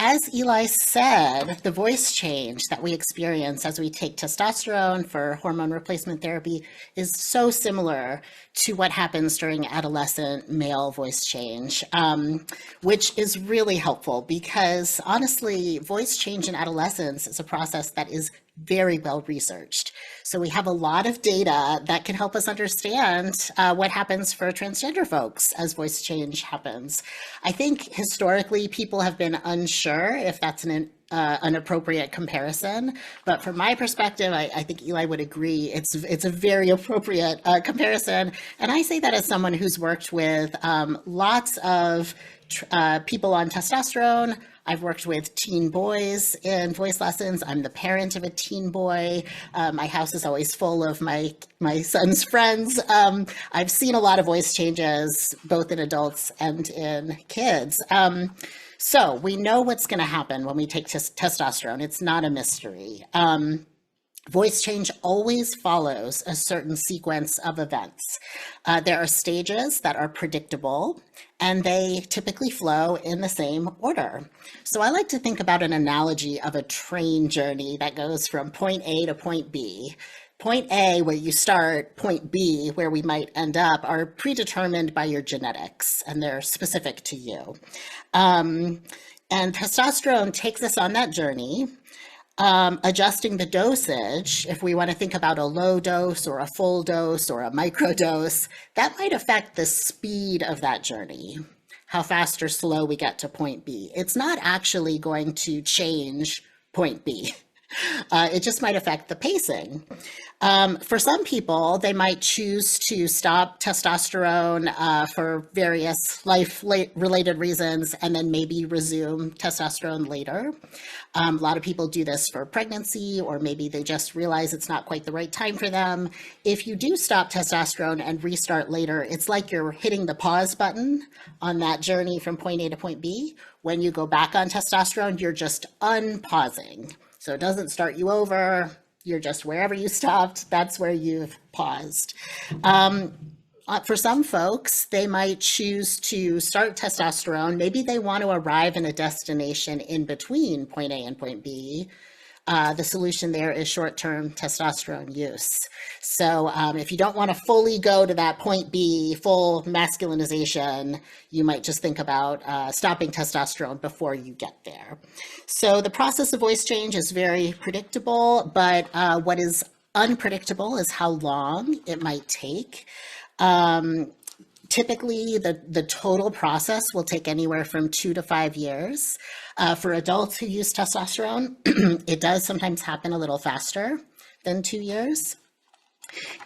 as Eli said, the voice change that we experience as we take testosterone for hormone replacement therapy is so similar to what happens during adolescent male voice change, which is really helpful because honestly, voice change in adolescence is a process that is very well researched. So we have a lot of data that can help us understand what happens for transgender folks as voice change happens. I think historically people have been unsure if that's an appropriate comparison, but from my perspective, I think Eli would agree it's a very appropriate comparison. And I say that as someone who's worked with lots of people on testosterone. I've worked with teen boys in voice lessons. I'm the parent of a teen boy. My house is always full of my son's friends. I've seen a lot of voice changes, both in adults and in kids. So we know what's going to happen when we take testosterone. It's not a mystery. Voice change always follows a certain sequence of events. There are stages that are predictable, and they typically flow in the same order. So I like to think about an analogy of a train journey that goes from point A to point B. Point A, where you start, point B, where we might end up, are predetermined by your genetics, and they're specific to you. And testosterone takes us on that journey. Adjusting the dosage, if we want to think about a low dose or a full dose or a micro dose, that might affect the speed of that journey, how fast or slow we get to point B. It's not actually going to change point B. It just might affect the pacing. For some people, they might choose to stop testosterone for various life-related reasons and then maybe resume testosterone later. A lot of people do this for pregnancy, or maybe they just realize it's not quite the right time for them. If you do stop testosterone and restart later, it's like you're hitting the pause button on that journey from point A to point B. When you go back on testosterone, you're just unpausing. So it doesn't start you over. You're just wherever you stopped, that's where you've paused. For some folks, they might choose to start testosterone. Maybe they want to arrive in a destination in between point A and point B. The solution there is short-term testosterone use. So if you don't want to fully go to that point B, full masculinization, you might just think about stopping testosterone before you get there. So the process of voice change is very predictable, but what is unpredictable is how long it might take. Typically, the total process will take anywhere from 2 to 5 years. For adults who use testosterone, it does sometimes happen a little faster than 2 years.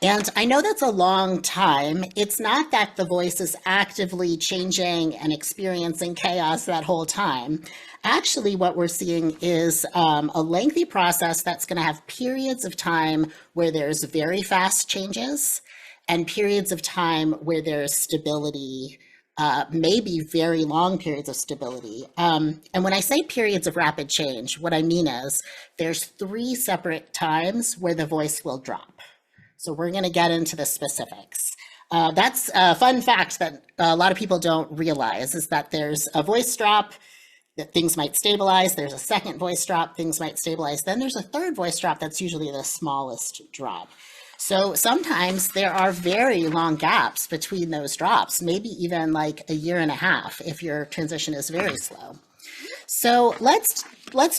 And I know that's a long time. It's not that the voice is actively changing and experiencing chaos that whole time. Actually, what we're seeing is a lengthy process that's going to have periods of time where there's very fast changes and periods of time where there's stability, maybe very long periods of stability. And when I say periods of rapid change, what I mean is there's 3 separate times where the voice will drop. So we're going to get into the specifics. That's a fun fact that a lot of people don't realize, is that there's a voice drop, that things might stabilize. There's a second voice drop, things might stabilize. Then there's a third voice drop that's usually the smallest drop. So sometimes there are very long gaps between those drops, maybe even like 1.5 years if your transition is very slow. So let's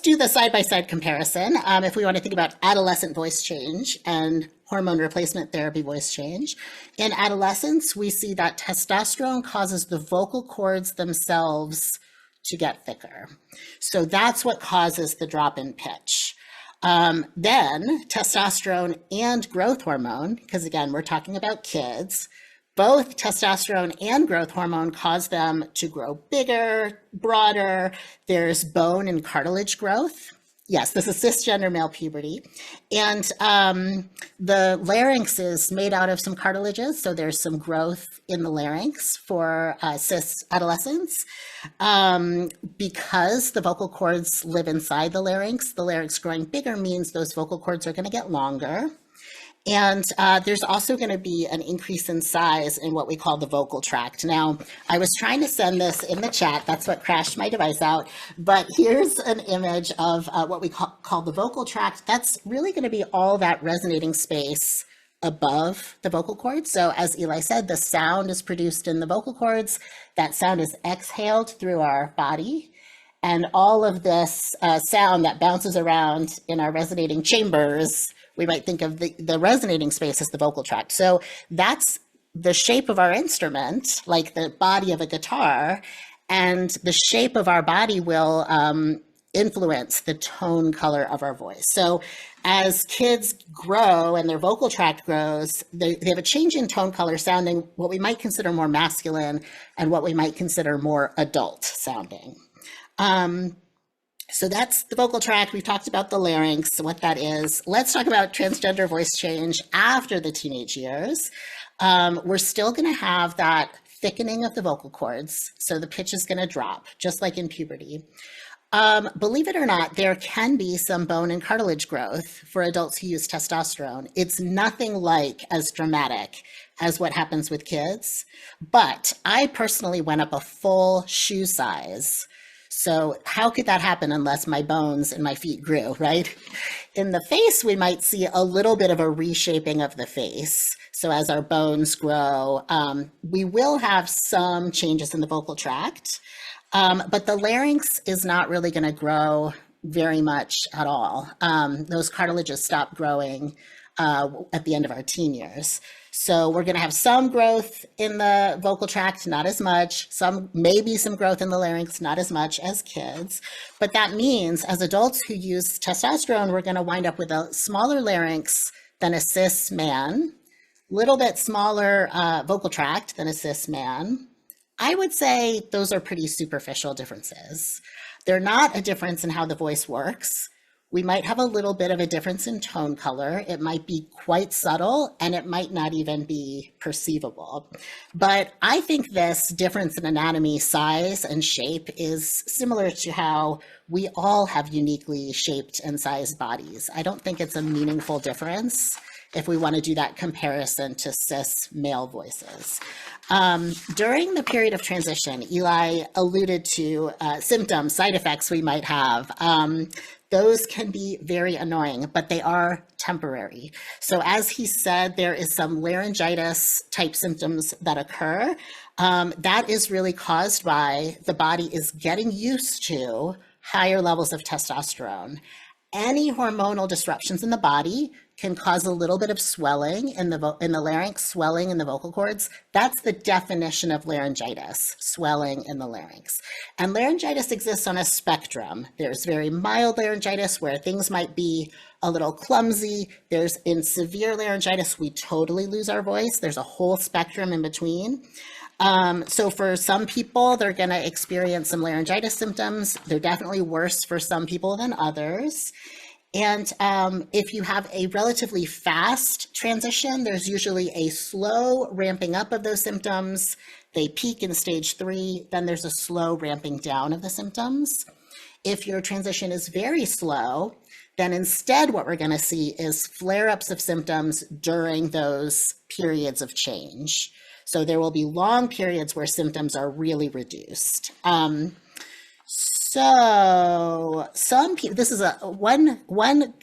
do the side-by-side comparison. If we want to think about adolescent voice change and hormone replacement therapy voice change. In adolescence, we see that testosterone causes the vocal cords themselves to get thicker. So that's what causes the drop in pitch. Then testosterone and growth hormone, because again, we're talking about kids, both testosterone and growth hormone cause them to grow bigger, broader. There's bone and cartilage growth. Yes, this is cisgender male puberty. And the larynx is made out of some cartilages, so there's some growth in the larynx for cis adolescents. Because the vocal cords live inside the larynx growing bigger means those vocal cords are going to get longer. And there's also going to be an increase in size in what we call the vocal tract. Now, I was trying to send this in the chat. That's what crashed my device out. But here's an image of what we call the vocal tract. That's really going to be all that resonating space above the vocal cords. So as Eli said, the sound is produced in the vocal cords. That sound is exhaled through our body. And all of this sound that bounces around in our resonating chambers, we might think of the resonating space as the vocal tract. So that's the shape of our instrument, like the body of a guitar, and the shape of our body will influence the tone color of our voice. So as kids grow and their vocal tract grows, they have a change in tone color, sounding what we might consider more masculine and what we might consider more adult sounding. So that's the vocal tract. We've talked about the larynx, what that is. Let's talk about transgender voice change after the teenage years. We're still going to have that thickening of the vocal cords, so the pitch is going to drop, just like in puberty. Believe it or not, there can be some bone and cartilage growth for adults who use testosterone. It's nothing like as dramatic as what happens with kids, but I personally went up a full shoe size. So how could that happen unless my bones and my feet grew, right? In the face, we might see a little bit of a reshaping of the face. So as our bones grow, we will have some changes in the vocal tract, but the larynx is not really going to grow very much at all. Those cartilages stop growing at the end of our teen years. So we're going to have some growth in the vocal tract, not as much, maybe some growth in the larynx, not as much as kids. But that means as adults who use testosterone, we're going to wind up with a smaller larynx than a cis man, little bit smaller vocal tract than a cis man. I would say those are pretty superficial differences. They're not a difference in how the voice works. We might have a little bit of a difference in tone color. It might be quite subtle, and it might not even be perceivable. But I think this difference in anatomy, size, and shape is similar to how we all have uniquely shaped and sized bodies. I don't think it's a meaningful difference if we want to do that comparison to cis male voices. During the period of transition, Eli alluded to symptoms, side effects we might have. Those can be very annoying, but they are temporary. So as he said, there is some laryngitis type symptoms that occur. That is really caused by the body is getting used to higher levels of testosterone. Any hormonal disruptions in the body can cause a little bit of swelling in the larynx, swelling in the vocal cords. That's the definition of laryngitis, swelling in the larynx. And laryngitis exists on a spectrum. There's very mild laryngitis where things might be a little clumsy. There's in severe laryngitis, we totally lose our voice. There's a whole spectrum in between. So for some people, they're going to experience some laryngitis symptoms. They're definitely worse for some people than others. And if you have a relatively fast transition, there's usually a slow ramping up of those symptoms. They peak in stage 3, then there's a slow ramping down of the symptoms. If your transition is very slow, then instead what we're going to see is flare-ups of symptoms during those periods of change. So there will be long periods where symptoms are really reduced. So some people, this is one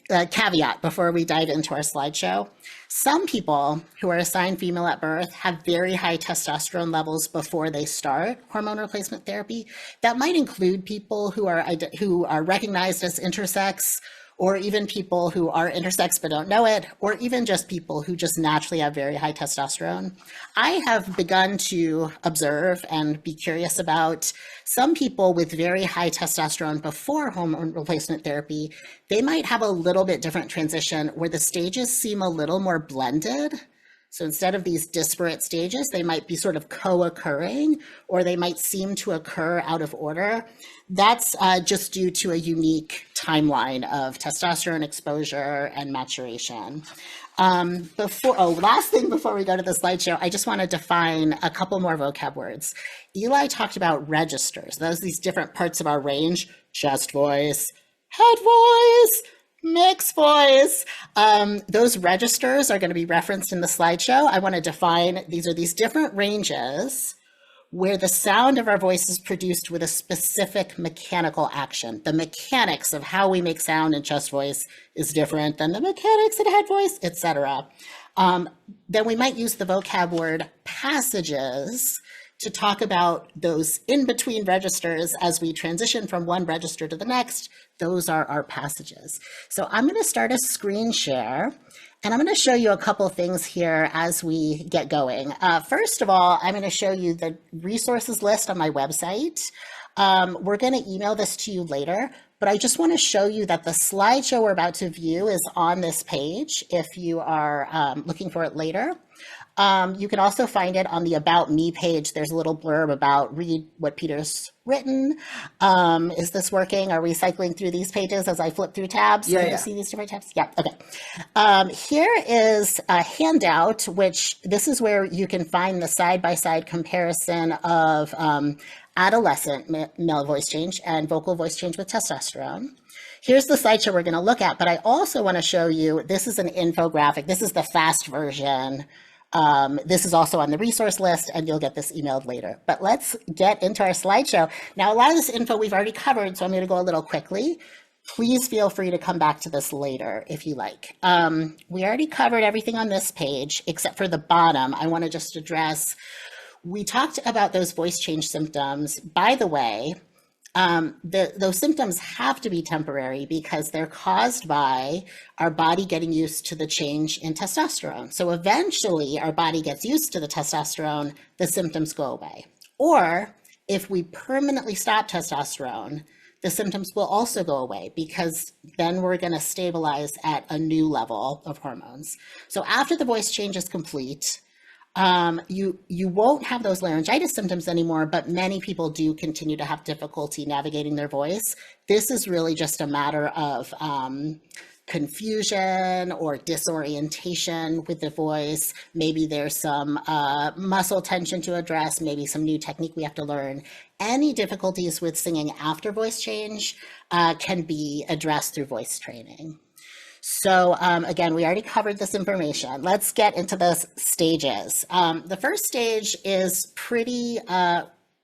caveat before we dive into our slideshow. Some people who are assigned female at birth have very high testosterone levels before they start hormone replacement therapy. That might include people who are recognized as intersex, or even people who are intersex but don't know it, or even just people who just naturally have very high testosterone. I have begun to observe and be curious about some people with very high testosterone before hormone replacement therapy. They might have a little bit different transition where the stages seem a little more blended. So instead of these disparate stages, they might be sort of co-occurring, or they might seem to occur out of order. That's just due to a unique timeline of testosterone exposure and maturation. Last thing before we go to the slideshow, I just want to define a couple more vocab words. Eli talked about registers. Those are these different parts of our range: chest voice, head voice, Mixed voice. Those registers are going to be referenced in the slideshow. I want to define, these are these different ranges where the sound of our voice is produced with a specific mechanical action. The mechanics of how we make sound in chest voice is different than the mechanics in head voice, etc. Then we might use the vocab word passages to talk about those in-between registers as we transition from one register to the next. Those are our passages. So I'm going to start a screen share, and I'm going to show you a couple things here as we get going. First of all, I'm going to show you the resources list on my website. We're going to email this to you later, but I just want to show you that the slideshow we're about to view is on this page if you are looking for it later. You can also find it on the About Me page. There's a little blurb about read what Peter's written. Is this working? Are we cycling through these pages as I flip through tabs? Yeah, Can you see these different tabs? Yeah, okay. Here is a handout, which this is where you can find the side-by-side comparison of adolescent male voice change and vocal voice change with testosterone. Here's the slideshow we're going to look at, but I also want to show you, this is an infographic. This is the fast version. This is also on the resource list, and you'll get this emailed later. But let's get into our slideshow. Now, a lot of this info we've already covered, so I'm going to go a little quickly. Please feel free to come back to this later if you like. We already covered everything on this page, except for the bottom. I want to just address, we talked about those voice change symptoms. By the way, those symptoms have to be temporary because they're caused by our body getting used to the change in testosterone. So eventually our body gets used to the testosterone, the symptoms go away. Or if we permanently stop testosterone, the symptoms will also go away because then we're going to stabilize at a new level of hormones. So after the voice change is complete, you won't have those laryngitis symptoms anymore, but many people do continue to have difficulty navigating their voice. This is really just a matter of confusion or disorientation with the voice. Maybe there's some muscle tension to address, maybe some new technique we have to learn. Any difficulties with singing after voice change can be addressed through voice training. So again, we already covered this information. Let's get into the stages. The first stage is pretty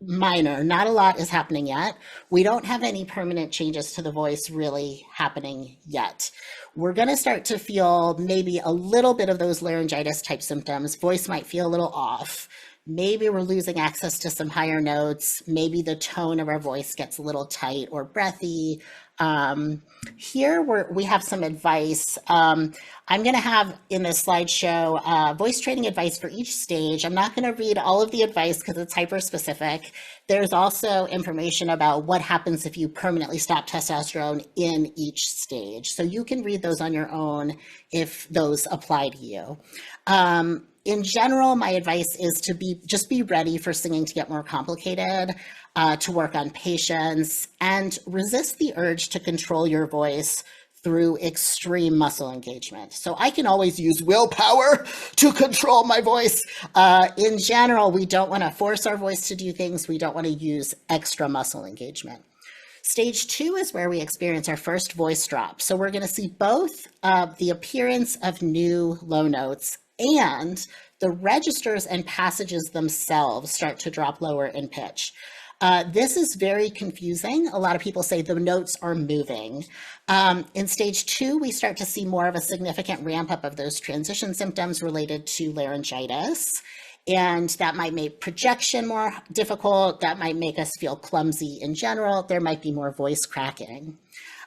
minor. Not a lot is happening yet. We don't have any permanent changes to the voice really happening yet. We're going to start to feel maybe a little bit of those laryngitis type symptoms. Voice might feel a little off. Maybe we're losing access to some higher notes. Maybe the tone of our voice gets a little tight or breathy. Here we have some advice. I'm going to have in this slideshow voice training advice for each stage. I'm not going to read all of the advice because it's hyper specific. There's also information about what happens if you permanently stop testosterone in each stage. So you can read those on your own if those apply to you. In general, my advice is to just be ready for singing to get more complicated, to work on patience, and resist the urge to control your voice through extreme muscle engagement. So I can always use willpower to control my voice. In general, we don't want to force our voice to do things. We don't want to use extra muscle engagement. Stage 2 is where we experience our first voice drop. So we're going to see both the appearance of new low notes and the registers and passages themselves start to drop lower in pitch. This is very confusing. A lot of people say the notes are moving. In stage 2, we start to see more of a significant ramp up of those transition symptoms related to laryngitis. And that might make projection more difficult. That might make us feel clumsy in general. There might be more voice cracking.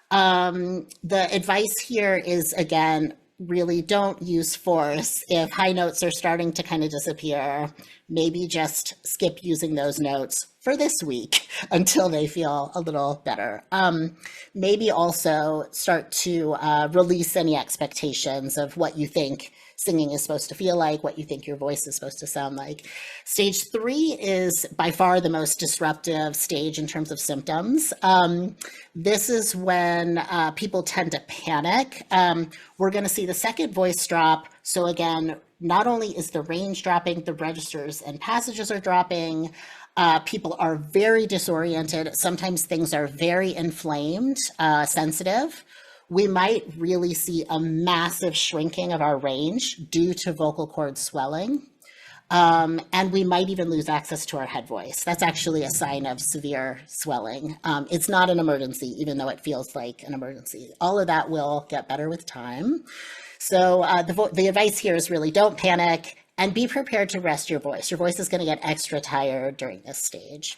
The advice here is, again, really don't use force. If high notes are starting to kind of disappear, maybe just skip using those notes for this week until they feel a little better. Maybe also start to release any expectations of what you think singing is supposed to feel like, what you think your voice is supposed to sound like. Stage 3 is by far the most disruptive stage in terms of symptoms. This is when people tend to panic. We're going to see the second voice drop. So again, not only is the range dropping, the registers and passages are dropping. People are very disoriented. Sometimes things are very inflamed, sensitive. we might really see a massive shrinking of our range due to vocal cord swelling. And we might even lose access to our head voice. That's actually a sign of severe swelling. It's not an emergency, even though it feels like an emergency. All of that will get better with time. So the advice here is really don't panic and be prepared to rest your voice. Your voice is going to get extra tired during this stage.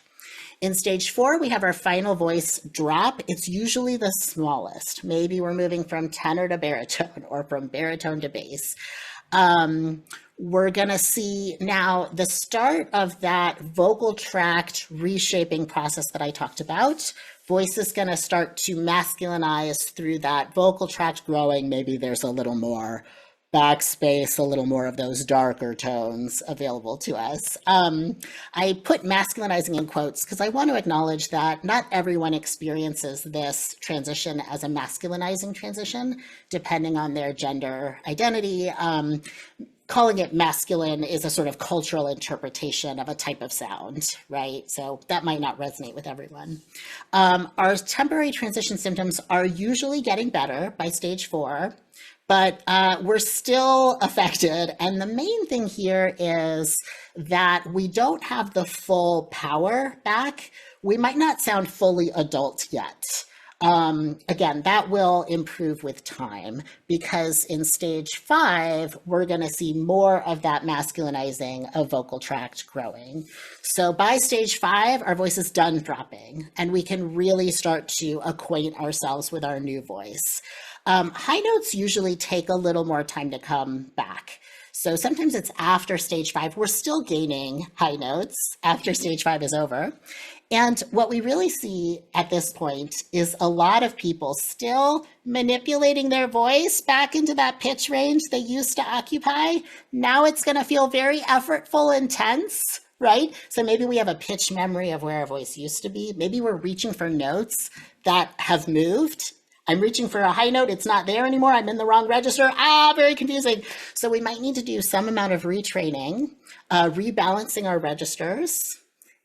In stage 4, we have our final voice drop. It's usually the smallest. Maybe we're moving from tenor to baritone or from baritone to bass. We're going to see now the start of that vocal tract reshaping process that I talked about. Voice is going to start to masculinize through that vocal tract growing. Maybe there's a little more backspace, a little more of those darker tones available to us. I put masculinizing in quotes because I want to acknowledge that not everyone experiences this transition as a masculinizing transition, depending on their gender identity. Calling it masculine is a sort of cultural interpretation of a type of sound, right? So that might not resonate with everyone. Our temporary transition symptoms are usually getting better by stage 4, but we're still affected. And the main thing here is that we don't have the full power back. We might not sound fully adult yet. Again, that will improve with time because in stage 5, we're going to see more of that masculinizing of vocal tract growing. So by stage 5, our voice is done dropping and we can really start to acquaint ourselves with our new voice. High notes usually take a little more time to come back. So sometimes it's after stage 5. We're still gaining high notes after stage 5 is over. And what we really see at this point is a lot of people still manipulating their voice back into that pitch range they used to occupy. Now it's going to feel very effortful and tense, right? So maybe we have a pitch memory of where our voice used to be. Maybe we're reaching for notes that have moved. I'm reaching for a high note. It's not there anymore. I'm in the wrong register. Very confusing. So we might need to do some amount of retraining, rebalancing our registers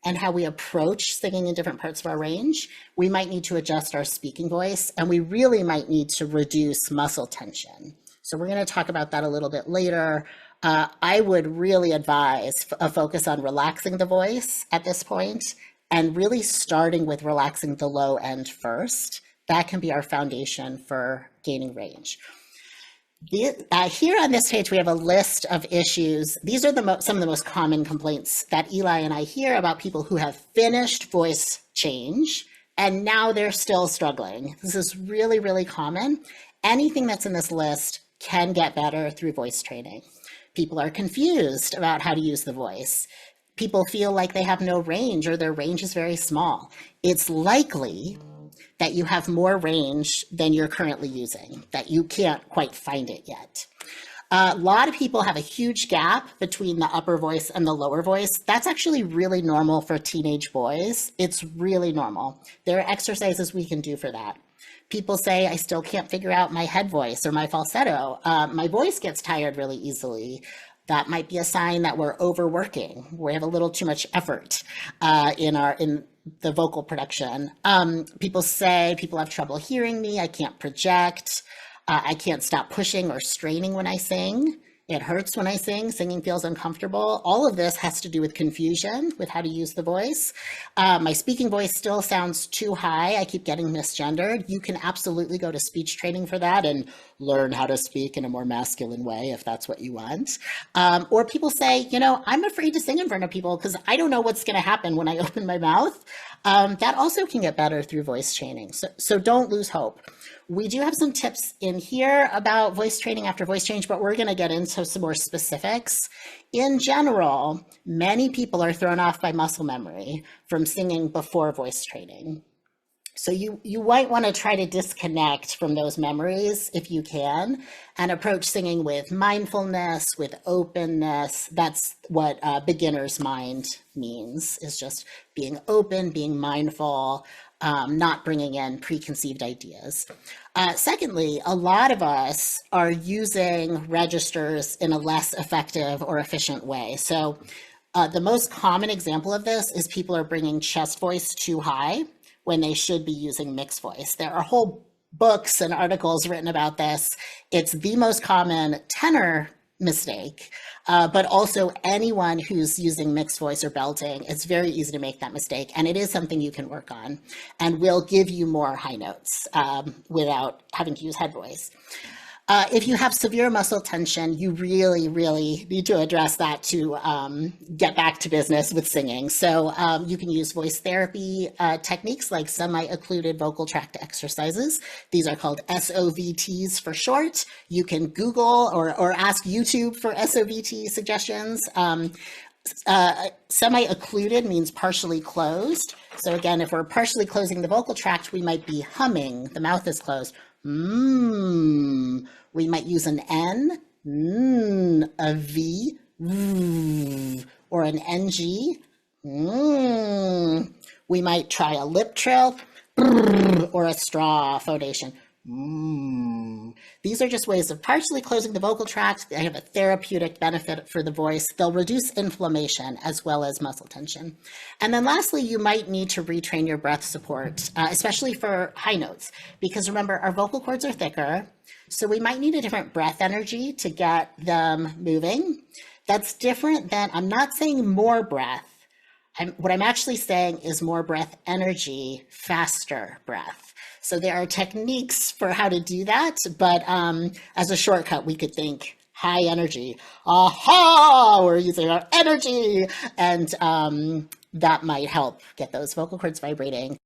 and how we approach singing in different parts of our range. We might need to adjust our speaking voice, and we really might need to reduce muscle tension. So we're going to talk about that a little bit later. I would really advise a focus on relaxing the voice at this point and really starting with relaxing the low end first. That can be our foundation for gaining range. Here on this page, we have a list of issues. These are some of the most common complaints that Eli and I hear about people who have finished voice change and now they're still struggling. This is really, really common. Anything that's in this list can get better through voice training. People are confused about how to use the voice. People feel like they have no range or their range is very small. It's likely that you have more range than you're currently using, that you can't quite find it yet. A lot of people have a huge gap between the upper voice and the lower voice. That's actually really normal for teenage boys. It's really normal. There are exercises we can do for that. People say, I still can't figure out my head voice or my falsetto. My voice gets tired really easily. That might be a sign that we're overworking. We have a little too much effort in the vocal production. People say people have trouble hearing me. I can't project. I can't stop pushing or straining when I sing. It hurts when I sing. Singing feels uncomfortable. All of this has to do with confusion with how to use the voice. My speaking voice still sounds too high. I keep getting misgendered. You can absolutely go to speech training for that and learn how to speak in a more masculine way if that's what you want. Or people say, I'm afraid to sing in front of people because I don't know what's going to happen when I open my mouth. That also can get better through voice training. So don't lose hope. We do have some tips in here about voice training after voice change, but we're going to get into some more specifics. In general, many people are thrown off by muscle memory from singing before voice training. So you might want to try to disconnect from those memories if you can and approach singing with mindfulness, with openness. That's what beginner's mind means, is just being open, being mindful, not bringing in preconceived ideas. Secondly, a lot of us are using registers in a less effective or efficient way. So the most common example of this is people are bringing chest voice too high when they should be using mixed voice. There are a whole books and articles written about this. It's the most common tenor mistake, but also anyone who's using mixed voice or belting, it's very easy to make that mistake. And it is something you can work on and will give you more high notes without having to use head voice. If you have severe muscle tension, you really, really need to address that to get back to business with singing. So you can use voice therapy techniques like semi-occluded vocal tract exercises. These are called SOVTs for short. You can Google or ask YouTube for SOVT suggestions. Semi-occluded means partially closed. So again, if we're partially closing the vocal tract, we might be humming. The mouth is closed. We might use an N, a V, or an NG. We might try a lip trill or a straw phonation. These are just ways of partially closing the vocal tract. They have a therapeutic benefit for the voice. They'll reduce inflammation as well as muscle tension. And then lastly, you might need to retrain your breath support, especially for high notes, because remember, our vocal cords are thicker, so we might need a different breath energy to get them moving. That's different than, I'm not saying more breath. What I'm actually saying is more breath energy, faster breath. So there are techniques for how to do that, but as a shortcut, we could think high energy. Aha, we're using our energy, and that might help get those vocal cords vibrating.